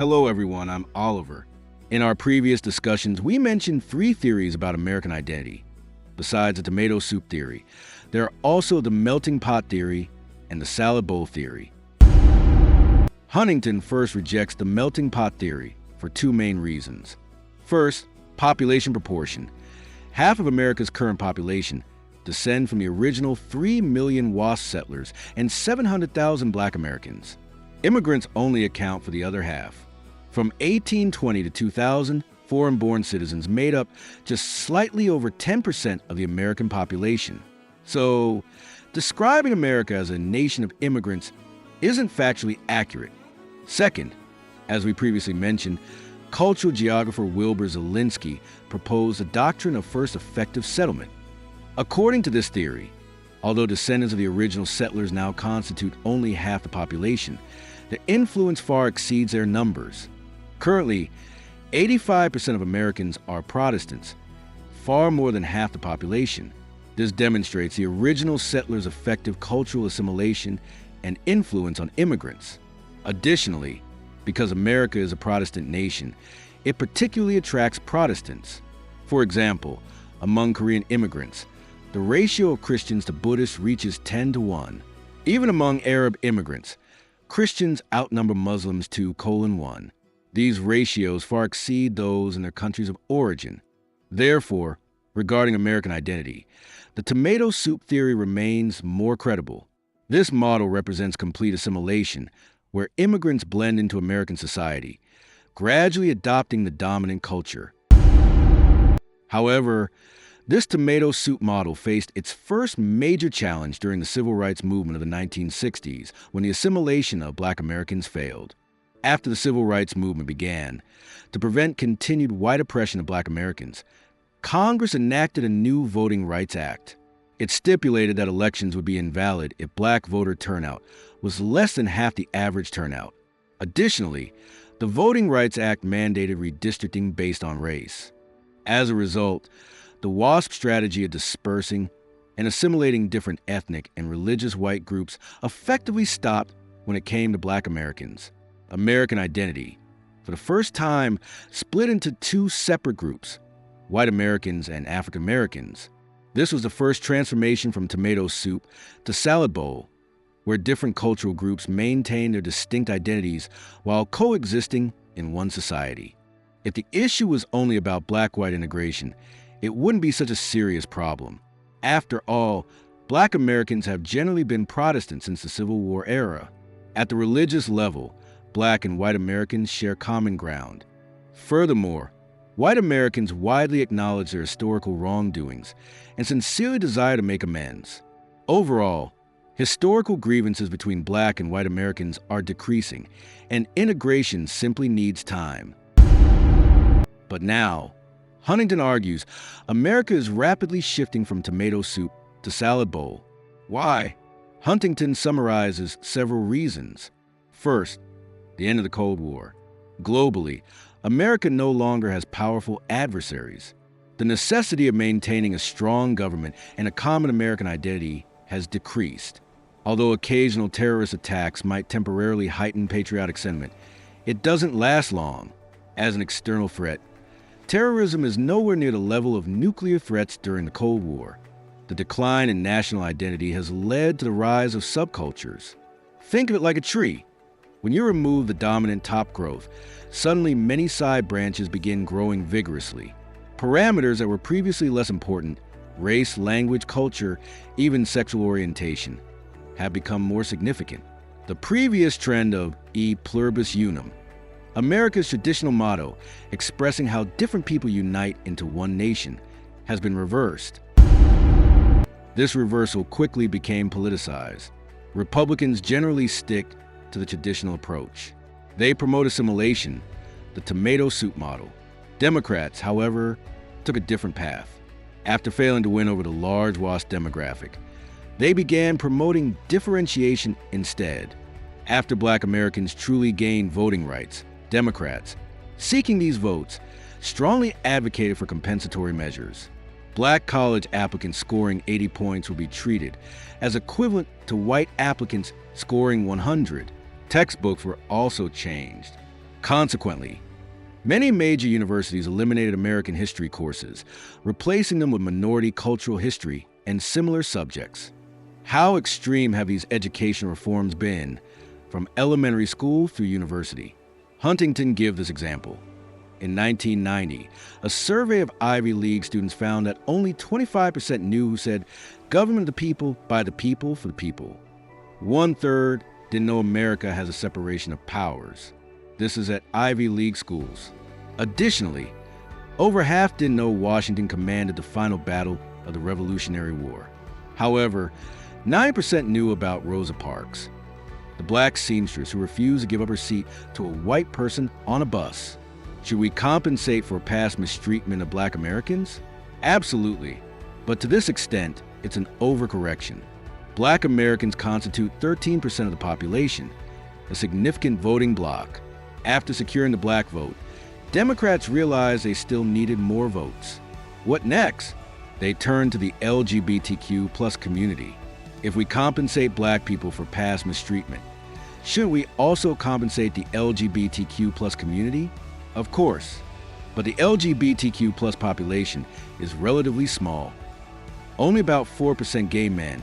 Hello everyone, I'm Oliver. In our previous discussions, we mentioned three theories about American identity. Besides the tomato soup theory, there are also the melting pot theory and the salad bowl theory. Huntington first rejects the melting pot theory for two main reasons. First, population proportion. Half of America's current population descend from the original 3 million WASP settlers and 700,000 Black Americans. Immigrants only account for the other half. From 1820 to 2000, foreign-born citizens made up just slightly over 10% of the American population. So, describing America as a nation of immigrants isn't factually accurate. Second, as we previously mentioned, cultural geographer Wilbur Zielinski proposed a doctrine of first effective settlement. According to this theory, although descendants of the original settlers now constitute only half the population, their influence far exceeds their numbers. Currently, 85% of Americans are Protestants, far more than half the population. This demonstrates the original settlers' effective cultural assimilation and influence on immigrants. Additionally, because America is a Protestant nation, it particularly attracts Protestants. For example, among Korean immigrants, the ratio of Christians to Buddhists reaches 10-1. Even among Arab immigrants, Christians outnumber Muslims 2:1. These ratios far exceed those in their countries of origin. Therefore, regarding American identity, the tomato soup theory remains more credible. This model represents complete assimilation, where immigrants blend into American society, gradually adopting the dominant culture. However, this tomato soup model faced its first major challenge during the civil rights movement of the 1960s, when the assimilation of Black Americans failed. After the civil rights movement began, to prevent continued white oppression of Black Americans, Congress enacted a new Voting Rights Act. It stipulated that elections would be invalid if Black voter turnout was less than half the average turnout. Additionally, the Voting Rights Act mandated redistricting based on race. As a result, the WASP strategy of dispersing and assimilating different ethnic and religious white groups effectively stopped when it came to Black Americans. American identity, for the first time, split into two separate groups, white Americans and African Americans. This was the first transformation from tomato soup to salad bowl, where different cultural groups maintained their distinct identities while coexisting in one society. If the issue was only about Black-white integration, it wouldn't be such a serious problem. After all, Black Americans have generally been Protestant since the Civil War era. At the religious level, Black and white Americans share common ground. Furthermore, white Americans widely acknowledge their historical wrongdoings and sincerely desire to make amends. Overall, historical grievances between Black and white Americans are decreasing, and integration simply needs time. But now, Huntington argues, America is rapidly shifting from tomato soup to salad bowl. Why? Huntington summarizes several reasons. First, the end of the Cold War. Globally, America no longer has powerful adversaries. The necessity of maintaining a strong government and a common American identity has decreased. Although occasional terrorist attacks might temporarily heighten patriotic sentiment, it doesn't last long. As an external threat, terrorism is nowhere near the level of nuclear threats during the Cold War. The decline in national identity has led to the rise of subcultures. Think of it like a tree. When you remove the dominant top growth, suddenly many side branches begin growing vigorously. Parameters that were previously less important, race, language, culture, even sexual orientation, have become more significant. The previous trend of e pluribus unum, America's traditional motto expressing how different people unite into one nation, has been reversed. This reversal quickly became politicized. Republicans generally stick to the traditional approach. They promote assimilation, the tomato soup model. Democrats, however, took a different path. After failing to win over the large WASP demographic, they began promoting differentiation instead. After Black Americans truly gained voting rights, Democrats, seeking these votes, strongly advocated for compensatory measures. Black college applicants scoring 80 points will be treated as equivalent to white applicants scoring 100. Textbooks were also changed. Consequently, many major universities eliminated American history courses, replacing them with minority cultural history and similar subjects. How extreme have these education reforms been, from elementary school through university? Huntington gives this example. In 1990, a survey of Ivy League students found that only 25% knew who said, "Government of the people, by the people, for the people." 1/3 didn't know America has a separation of powers. This is at Ivy League schools. Additionally, over half didn't know Washington commanded the final battle of the Revolutionary War. However, 9% knew about Rosa Parks, the black seamstress who refused to give up her seat to a white person on a bus. Should we compensate for past mistreatment of black Americans? Absolutely. But to this extent, it's an overcorrection. Black Americans constitute 13% of the population, a significant voting bloc. After securing the black vote, Democrats realized they still needed more votes. What next? They turned to the LGBTQ+ community. If we compensate black people for past mistreatment, should we also compensate the LGBTQ+ community? Of course, but the LGBTQ+ population is relatively small. Only about 4% gay men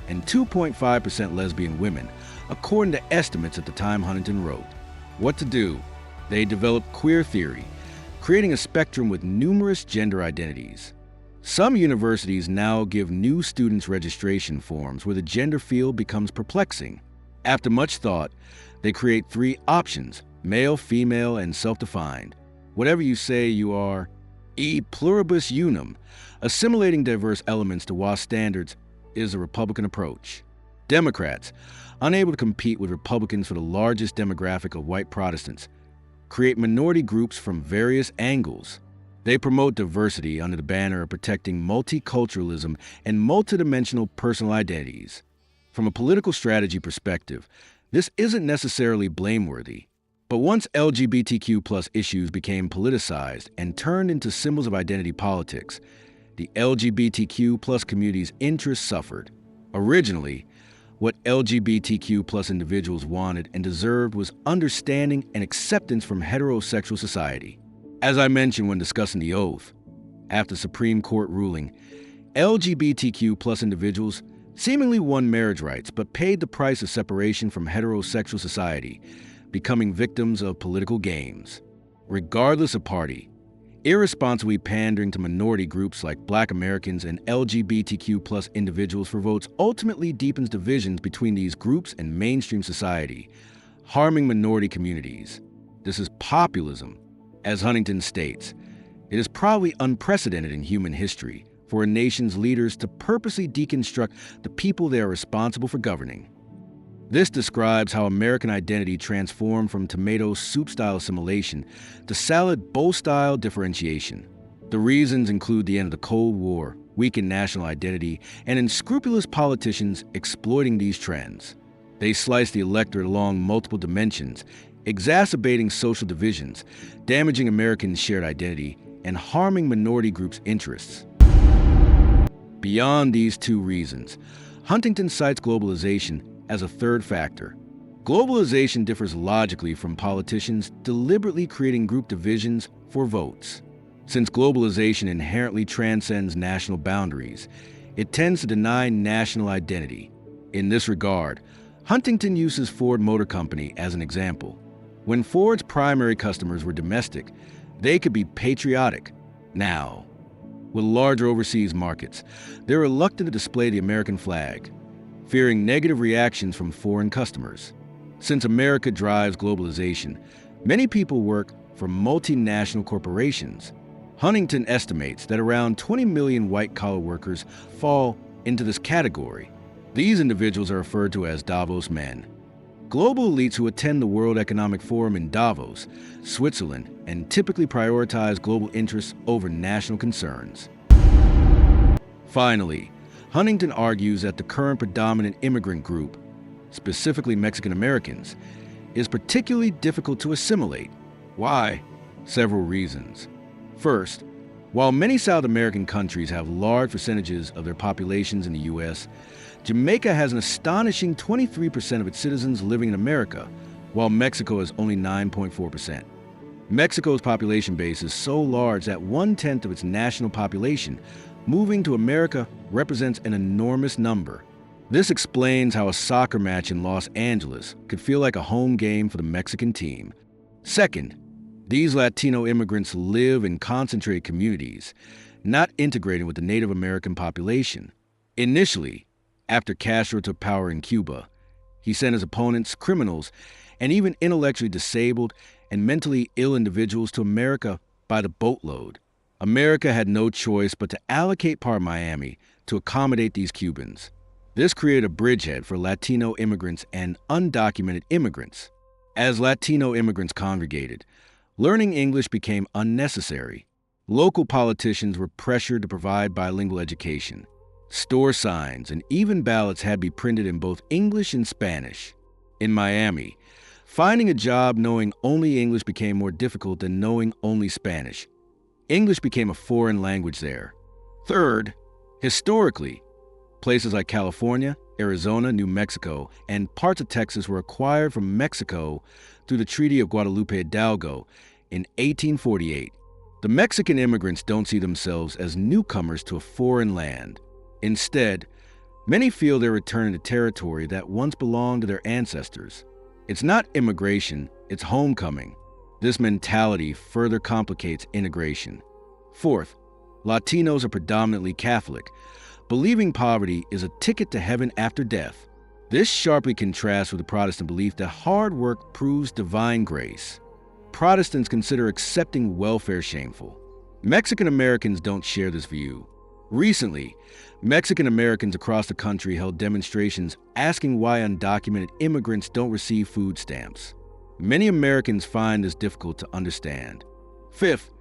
and 2.5% lesbian women, according to estimates at the time Huntington wrote. What to do? They developed queer theory, creating a spectrum with numerous gender identities. Some universities now give new students registration forms where the gender field becomes perplexing. After much thought, they create 3 options: male, female, and self-defined. Whatever you say you are, e pluribus unum, assimilating diverse elements to WASP standards is a Republican approach. Democrats, unable to compete with Republicans for the largest demographic of white Protestants, create minority groups from various angles. They promote diversity under the banner of protecting multiculturalism and multidimensional personal identities. From a political strategy perspective, this isn't necessarily blameworthy. But once LGBTQ+ issues became politicized and turned into symbols of identity politics, the LGBTQ+ community's interests suffered. Originally, what LGBTQ+ individuals wanted and deserved was understanding and acceptance from heterosexual society. As I mentioned when discussing the oath, after Supreme Court ruling, LGBTQ+ individuals seemingly won marriage rights but paid the price of separation from heterosexual society, becoming victims of political games. Regardless of party, irresponsibly pandering to minority groups like Black Americans and LGBTQ+ individuals for votes ultimately deepens divisions between these groups and mainstream society, harming minority communities. This is populism. As Huntington states, it is probably unprecedented in human history for a nation's leaders to purposely deconstruct the people they are responsible for governing. This describes how American identity transformed from tomato soup-style assimilation to salad bowl-style differentiation. The reasons include the end of the Cold War, weakened national identity, and unscrupulous politicians exploiting these trends. They slice the electorate along multiple dimensions, exacerbating social divisions, damaging Americans' shared identity, and harming minority groups' interests. Beyond these 2 reasons, Huntington cites globalization as a 3rd factor. Globalization differs logically from politicians deliberately creating group divisions for votes. Since globalization inherently transcends national boundaries, it tends to deny national identity. In this regard, Huntington uses Ford Motor Company as an example. When Ford's primary customers were domestic, they could be patriotic. Now, with larger overseas markets, they're reluctant to display the American flag, fearing negative reactions from foreign customers. Since America drives globalization, many people work for multinational corporations. Huntington estimates that around 20 million white-collar workers fall into this category. These individuals are referred to as Davos men. Global elites who attend the World Economic Forum in Davos, Switzerland, and typically prioritize global interests over national concerns. Finally, Huntington argues that the current predominant immigrant group, specifically Mexican Americans, is particularly difficult to assimilate. Why? Several reasons. First, while many South American countries have large percentages of their populations in the U.S., Jamaica has an astonishing 23% of its citizens living in America, while Mexico has only 9.4%. Mexico's population base is so large that 1/10 of its national population moving to America represents an enormous number. This explains how a soccer match in Los Angeles could feel like a home game for the Mexican team. Second, these Latino immigrants live in concentrated communities, not integrating with the Native American population. Initially, after Castro took power in Cuba, he sent his opponents, criminals, and even intellectually disabled and mentally ill individuals to America by the boatload. America had no choice but to allocate part of Miami to accommodate these Cubans. This created a bridgehead for Latino immigrants and undocumented immigrants. As Latino immigrants congregated, learning English became unnecessary. Local politicians were pressured to provide bilingual education. Store signs and even ballots had to be printed in both English and Spanish. In Miami, finding a job knowing only English became more difficult than knowing only Spanish. English became a foreign language there. Third, historically, places like California, Arizona, New Mexico, and parts of Texas were acquired from Mexico through the Treaty of Guadalupe Hidalgo in 1848. The Mexican immigrants don't see themselves as newcomers to a foreign land. Instead, many feel they're returning to territory that once belonged to their ancestors. It's not immigration, it's homecoming. This mentality further complicates integration. Fourth, Latinos are predominantly Catholic, believing poverty is a ticket to heaven after death. This sharply contrasts with the Protestant belief that hard work proves divine grace. Protestants consider accepting welfare shameful. Mexican Americans don't share this view. Recently, Mexican Americans across the country held demonstrations asking why undocumented immigrants don't receive food stamps. Many Americans find this difficult to understand. Fifth,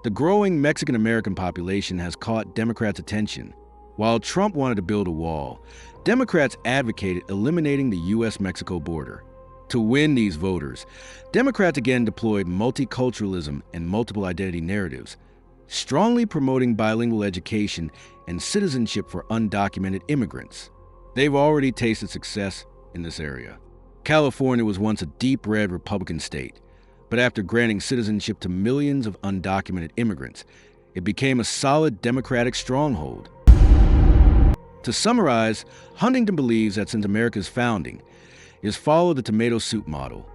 the growing Mexican American population has caught Democrats' attention. While Trump wanted to build a wall, Democrats advocated eliminating the U.S.-Mexico border. To win these voters, Democrats again deployed multiculturalism and multiple identity narratives, strongly promoting bilingual education and citizenship for undocumented immigrants. They've already tasted success in this area. California was once a deep red Republican state, but after granting citizenship to millions of undocumented immigrants, it became a solid Democratic stronghold. To summarize, Huntington believes that since America's founding, it has followed the tomato soup model,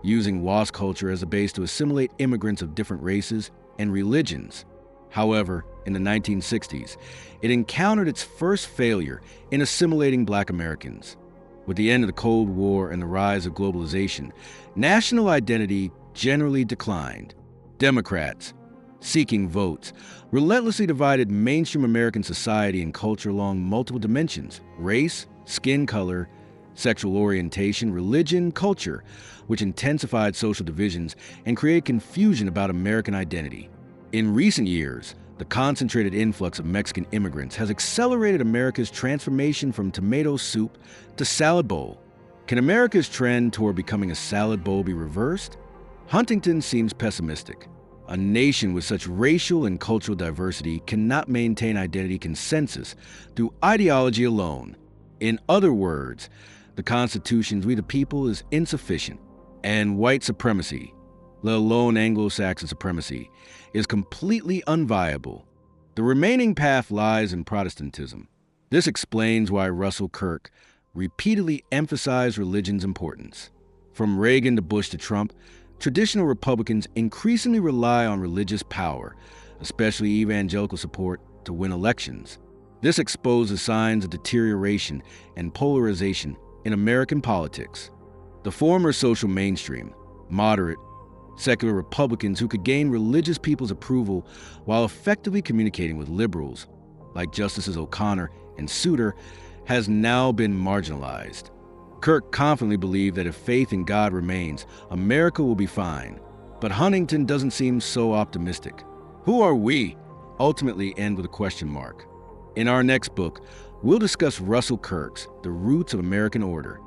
using WASP culture as a base to assimilate immigrants of different races and religions. However, in the 1960s, it encountered its first failure in assimilating Black Americans. With the end of the Cold War and the rise of globalization, national identity generally declined. Democrats, seeking votes, relentlessly divided mainstream American society and culture along multiple dimensions: race, skin color, sexual orientation, religion, culture, which intensified social divisions and created confusion about American identity. In recent years, the concentrated influx of Mexican immigrants has accelerated America's transformation from tomato soup to salad bowl. Can America's trend toward becoming a salad bowl be reversed? Huntington seems pessimistic. A nation with such racial and cultural diversity cannot maintain identity consensus through ideology alone. In other words, the Constitution's "we the people" is insufficient, and white supremacy, let alone Anglo-Saxon supremacy, is completely unviable. The remaining path lies in Protestantism. This explains why Russell Kirk repeatedly emphasized religion's importance. From Reagan to Bush to Trump, traditional Republicans increasingly rely on religious power, especially evangelical support, to win elections. This exposes signs of deterioration and polarization in American politics. The former social mainstream, moderate, secular Republicans who could gain religious people's approval while effectively communicating with liberals, like Justices O'Connor and Souter, has now been marginalized. Kirk confidently believed that if faith in God remains, America will be fine. But Huntington doesn't seem so optimistic. Who are we? Ultimately end with a question mark. In our next book, we'll discuss Russell Kirk's The Roots of American Order.